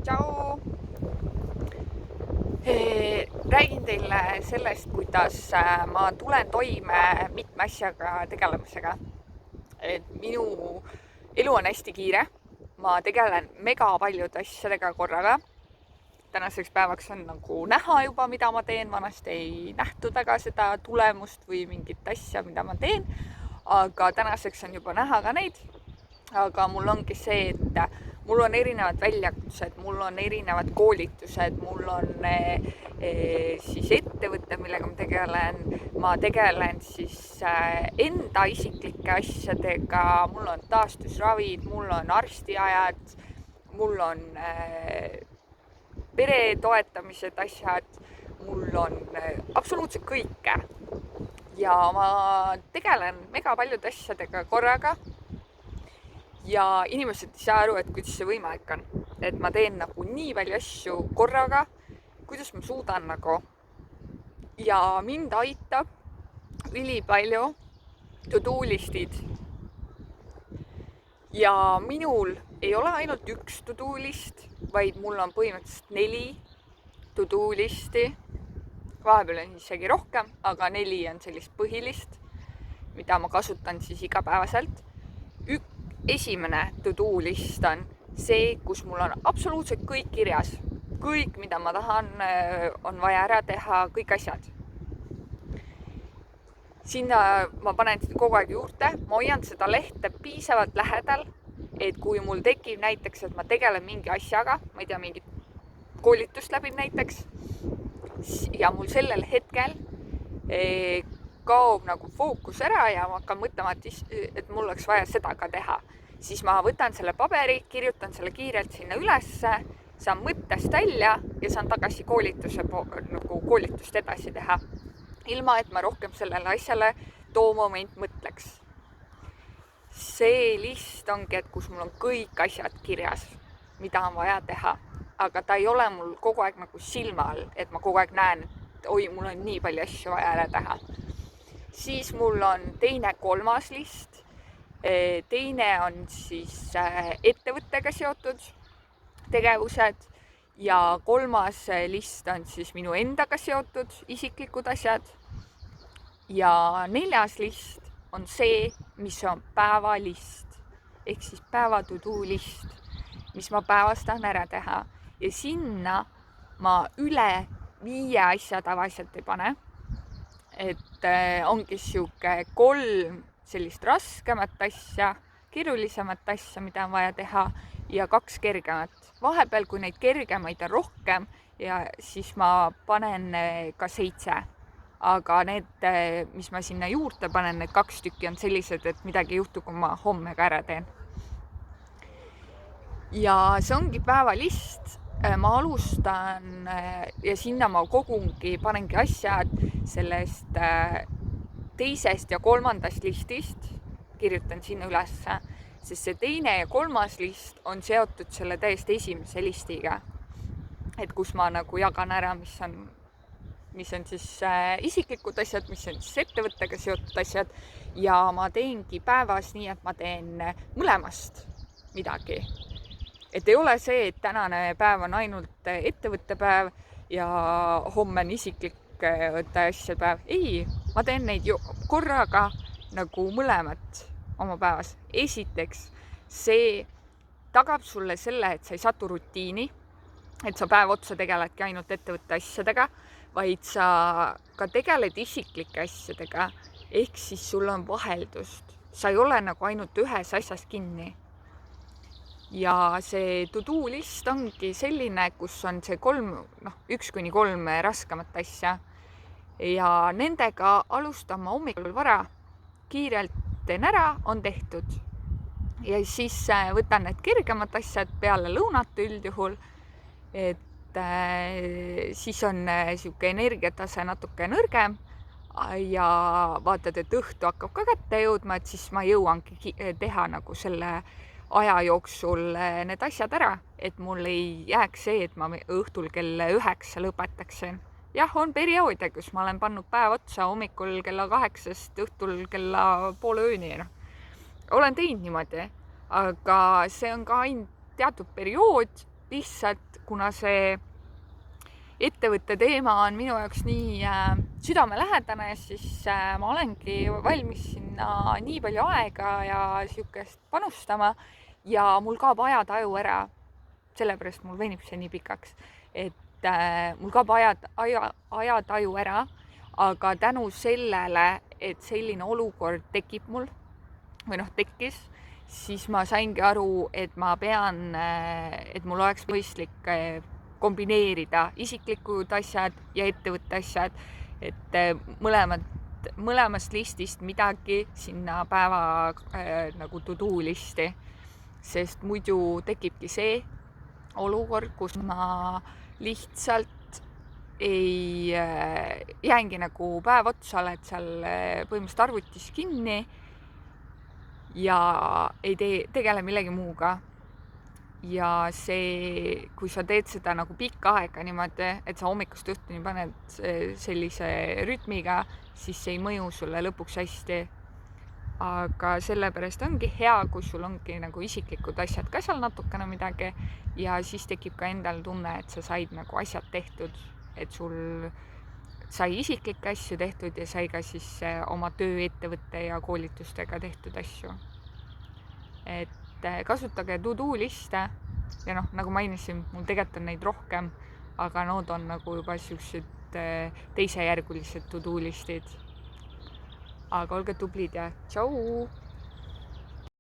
Tšau! Räägin teile sellest, kuidas ma tulen toime mitme asjaga tegelemisega. Minu elu on hästi kiire. Ma tegelen mega paljude asjadega korraga. Tänaseks päevaks on nagu näha juba, mida ma teen. Vanasti ei nähtud väga seda tulemust või mingit asja, mida ma teen. Aga tänaseks on juba näha ka neid. Aga mul ongi see, et mul on erinevad väljakutsed, mul on erinevad koolitused, mul on siis ettevõte, millega ma tegelen siis enda isiklike asjadega, mul on taastusravid, mul on arstiajad, mul on pere toetamised asjad, mul on absoluutselt kõike. Ja ma tegelen mega paljude asjadega korraga. Ja inimesed ei saa aru, et kuidas see võimalik on. Et ma teen nagu nii palju asju korraga, kuidas ma suudan nagu. Ja mind aitab ülipalju to-do listid. Ja minul ei ole ainult üks to-do list, vaid mul on põhimõtteliselt 4 to-do listi. Vahepeal on isegi rohkem, aga 4 on sellist põhilist, mida ma kasutan siis igapäevaselt. Esimene to-do list on see, kus mul on absoluutselt kõik kirjas. Kõik, mida ma tahan, on vaja ära teha, kõik asjad. Sinna ma panen kogu aeg juurde, ma hoian seda lehte piisavalt lähedal, et kui mul tekib näiteks, et ma tegelen mingi asjaga, ma ei tea, mingit koolitust läbin näiteks, ja mul sellel hetkel kaob nagu fookus ära ja ma hakkan mõtlema, et mul oleks vaja seda ka teha. Siis ma võtan selle paberi, kirjutan selle kiirelt sinna ülesse, saan mõttest välja ja saan tagasi koolitust edasi teha. Ilma, et ma rohkem sellele asjale too moment mõtleks. See list ongi, et kus mul on kõik asjad kirjas, mida on vaja teha. Aga ta ei ole mul kogu aeg nagu silma all, et ma kogu aeg näen, et oi, mul on nii palju asju vaja ära teha. Siis mul on teine 3. list. Teine on siis ettevõttega seotud tegevused ja 3. list on siis minu endaga seotud isiklikud asjad. Ja 4. list on see, mis on päevalist ehk siis päeva to-do list, mis ma päevas tahan ära teha. Ja sinna ma üle 5 asja tavaliselt ei pane. Et ongi siuke 3 sellist raskemat asja, keerulisemat asja, mida on vaja teha ja 2 kergemat. Vahepeal, kui neid kergemaid on rohkem, ja siis ma panen ka 7. Aga need, mis ma sinna juurde panen, need 2 tükki on sellised, et midagi juhtub, kui ma homme ka ära teen. Ja see ongi päevalist. Ma alustan ja sinna ma kogungi, panengi asjad sellest 2. ja 3. listist, kirjutan sinna ülesse, sest see 2. ja 3. list on seotud selle täiesti esimese listiga. Et kus ma nagu jagan ära, mis on siis isiklikud asjad, mis on siis ettevõttega seotud asjad ja ma teengi päevas nii, et ma teen mõlemast midagi. Et ei ole see, et tänane päev on ainult ettevõttepäev ja homme on isiklikke asjade päev. Ei, ma teen neid ju korraga nagu mõlemat oma päevas. Esiteks, see tagab sulle selle, et sa ei satu rutiini, et sa päev otsa tegeledki ainult ettevõtte asjadega, vaid sa ka tegeled isiklike asjadega, ehk siis sul on vaheldust. Sa ei ole nagu ainult ühes asjas kinni. Ja see to-do list ongi selline, kus on see 1-3 raskemat asja. Ja nendega alustan ma hommikul vara, kiirelt teen ära, on tehtud. Ja siis võtan need kergemad asjad peale lõunat üldjuhul, et siis on siuke energiatase natuke nõrgem ja vaatad, et õhtu hakkab ka kätte jõudma, et siis ma jõuangi teha nagu selle aja jooksul need asjad ära, et mul ei jääks see, et ma õhtul kell 9 lõpetaksin. Jah, on perioode, kus ma olen pannud päev otsa hommikul kella 8 õhtul kella poole ööni. Olen teinud niimoodi, aga see on ka ainult teatud periood lihtsalt kuna see ettevõtte teema on minu jaoks nii südamelähedane, siis ma olengi valmis sinna nii palju aega ja sihukest panustama ja mul kaob ajataju ära. Sellepärast mul venib see nii pikaks, et mul kaob ajataju ära, aga tänu sellele, et selline olukord tekib mul või tekkis, siis ma saingi aru, et ma pean, et mul oleks mõistlik kombineerida isiklikud asjad ja ettevõtte asjad, et mõlemast listist midagi sinna päeva nagu to-do listi, sest muidu tekibki see olukord, kus ma lihtsalt ei jäängi nagu päev otsa, oled seal põhimõtteliselt arvutis kinni ja ei tegele millegi muuga. Ja see, kui sa teed seda nagu pikka aega niimoodi, et sa hommikust õhtuni paned sellise rütmiga, siis see ei mõju sulle lõpuks hästi. Aga sellepärast ongi hea, kui sul ongi nagu isiklikud asjad ka seal natukene midagi ja siis tekib ka endal tunne, et sa said nagu asjad tehtud, et sul sai isiklikke asju tehtud ja sai ka siis oma töö, ettevõtte ja koolitustega tehtud asju. Et kasutage to-do liste ja nagu mainisin, mul tegelikult on neid rohkem, aga need on nagu juba sellised teisejärgulised to-do listid. Aga olge tublid ja tšau!